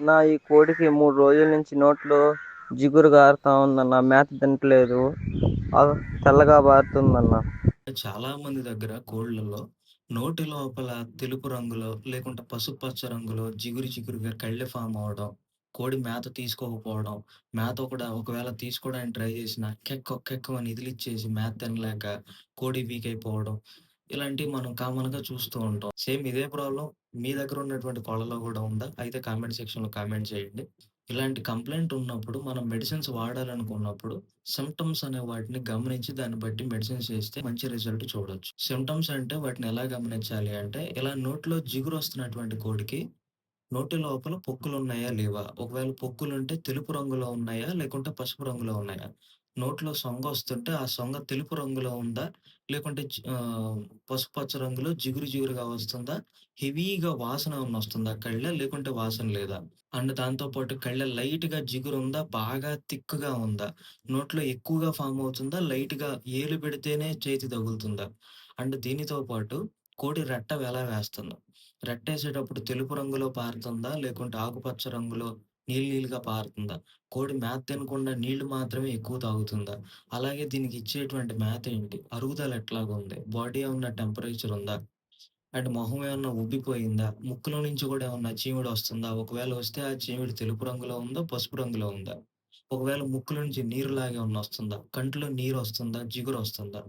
ఈ కోడికి 3 రోజుల నుంచి నోట్లో జిగురు గారుతా ఉందన్న. మేత తింటలేదు. తెల్లగా పారుతుందన్న. చాలా మంది దగ్గర కోళ్ళలో నోటి లోపల తెలుపు రంగులో, లేకుంటే పసుపచ్చ రంగులో జిగురు జిగురుగా కళ్ళె ఫార్మ్ అవ్వడం, కోడి మేత తీసుకోకపోవడం, మేత కూడా ఒకవేళ తీసుకోవడానికి ట్రై చేసినా కెక్కమని ఇదిలిచ్చేసి మేత తినలేక కోడి వీక్ అయిపోవడం, ఇలాంటివి మనం కామన్‌గా చూస్తూ ఉంటాం. సేమ్ ఇదే ప్రాబ్లమ్ మీ దగ్గర ఉన్నటువంటి కోళ్ళలో గూడా ఉందా? అయితే కామెంట్ సెక్షన్‌లో కామెంట్ చేయండి. ఇలాంటి కంప్లెయింట్ ఉన్నప్పుడు మనం మెడిసిన్స్ వాడాలనుకున్నప్పుడు సింప్టమ్స్ అనే వాటిని గమనించి దాన్ని బట్టి మెడిసిన్స్ ఏస్తే మంచి రిజల్ట్ చూడొచ్చు. సింప్టమ్స్ అంటే వాటిని ఎలా గమనించాలి అంటే, ఇలా నోట్లో జిగురొస్తున్నటువంటి కోడికి నోటి లోపల పొక్కులున్నాయా? లేవా? ఒకవేళ పొక్కులుంటే తెలుపు రంగులో ఉన్నాయా? లేకుంటే పసుపు రంగులో ఉన్నాయా? నోట్లో సొంగొస్తుంటే ఆ సొంగ తెలుపు రంగులో ఉందా? లేకుంటే పసుపచ్చ రంగులో జిగురు జిగురుగా వస్తుందా? హెవీగా వాసన ఏమన్నా వస్తుందా కళ్ళ? లేకుంటే వాసన లేదా? అండ్ దాంతో పాటు కళ్ళ లైట్‌గా జిగురుందా? బాగా థిక్‌గా ఉందా? నోట్లో ఎక్కువగా ఫార్మ్ అవుతుందా? లైట్‌గా ఏలు పెడితేనే చేతి తగులుతుందా? అండ్ దీనితో పాటు కోడి రెట్ట ఎలా వేస్తుంది? రెట్టేసేటప్పుడు తెలుపు రంగులో పారుతుందా? లేకుంటే ఆకుపచ్చ రంగులో నీళ్లుగా పారుతుందా? కోడి మేత తినకుండా నీళ్లు మాత్రమే ఎక్కువ తాగుతుందా? అలాగే దీనికి ఇచ్చేటువంటి మేత ఏంటి? అరుగుదల ఎట్లాగుంది? బాడీ ఏమన్నా టెంపరేచర్ ఉందా? అండ్ మొహం ఏమన్నా ఉబ్బిపోయిందా? ముక్కులో నుంచి గూడా ఏమన్నా చీముడొస్తుందా? ఒకవేళ వస్తే ఆ చీముడు తెలుపు రంగులో ఉందా? పసుపు రంగులో ఉందా? ఒకవేళ ముక్కులో నుంచి నీరులాగా ఏమన్నా వస్తుందా? కంట్లో నీరొస్తుందా? జిగురొస్తుందా?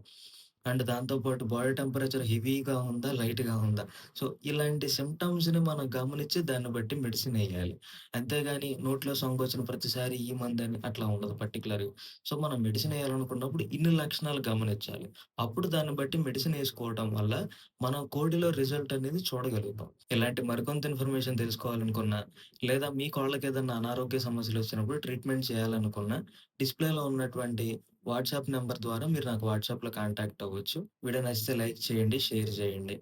అండ్ దాంతో పాటు బాడీ టెంపరేచర్ హెవీగా ఉందా? లైట్‌గా ఉందా? సో, ఇలాంటి సింప్టమ్స్‌ని మనం గమనించి దాన్ని బట్టి మెడిసినెయ్యాలి. అంతేగాని నోట్లో సొంగొచ్చిన ప్రతిసారి ఈ మందని అట్లా ఉండదు పర్టిక్యులర్‌గా. సో, మనం మెడిసినెయ్యాలనుకున్నప్పుడు ఇన్ని లక్షణాలు గమనించాలి. అప్పుడు దాన్ని బట్టి మెడిసినేసుకోవటం వల్ల మనం కోడిలో రిజల్ట్ అనేది చూడగలుగుతాం. ఇలాంటి మరికొంత ఇన్ఫర్మేషన్ తెలుసుకోవాలనుకున్నా, లేదా మీ కోళ్ళకేదన్నా అనారోగ్య సమస్యలొచ్చినప్పుడు ట్రీట్మెంట్ చేయాలనుకున్నా, డిస్‌ప్లేలో ఉన్నటువంటి వాట్సాప్ నంబర్ ద్వారా మీరు నాకు వాట్సాప్‌లో కాంటాక్ట్ అవ్వచ్చు. వీడియో నచ్చితే లైక్ చేయండి, షేర్ చేయండి.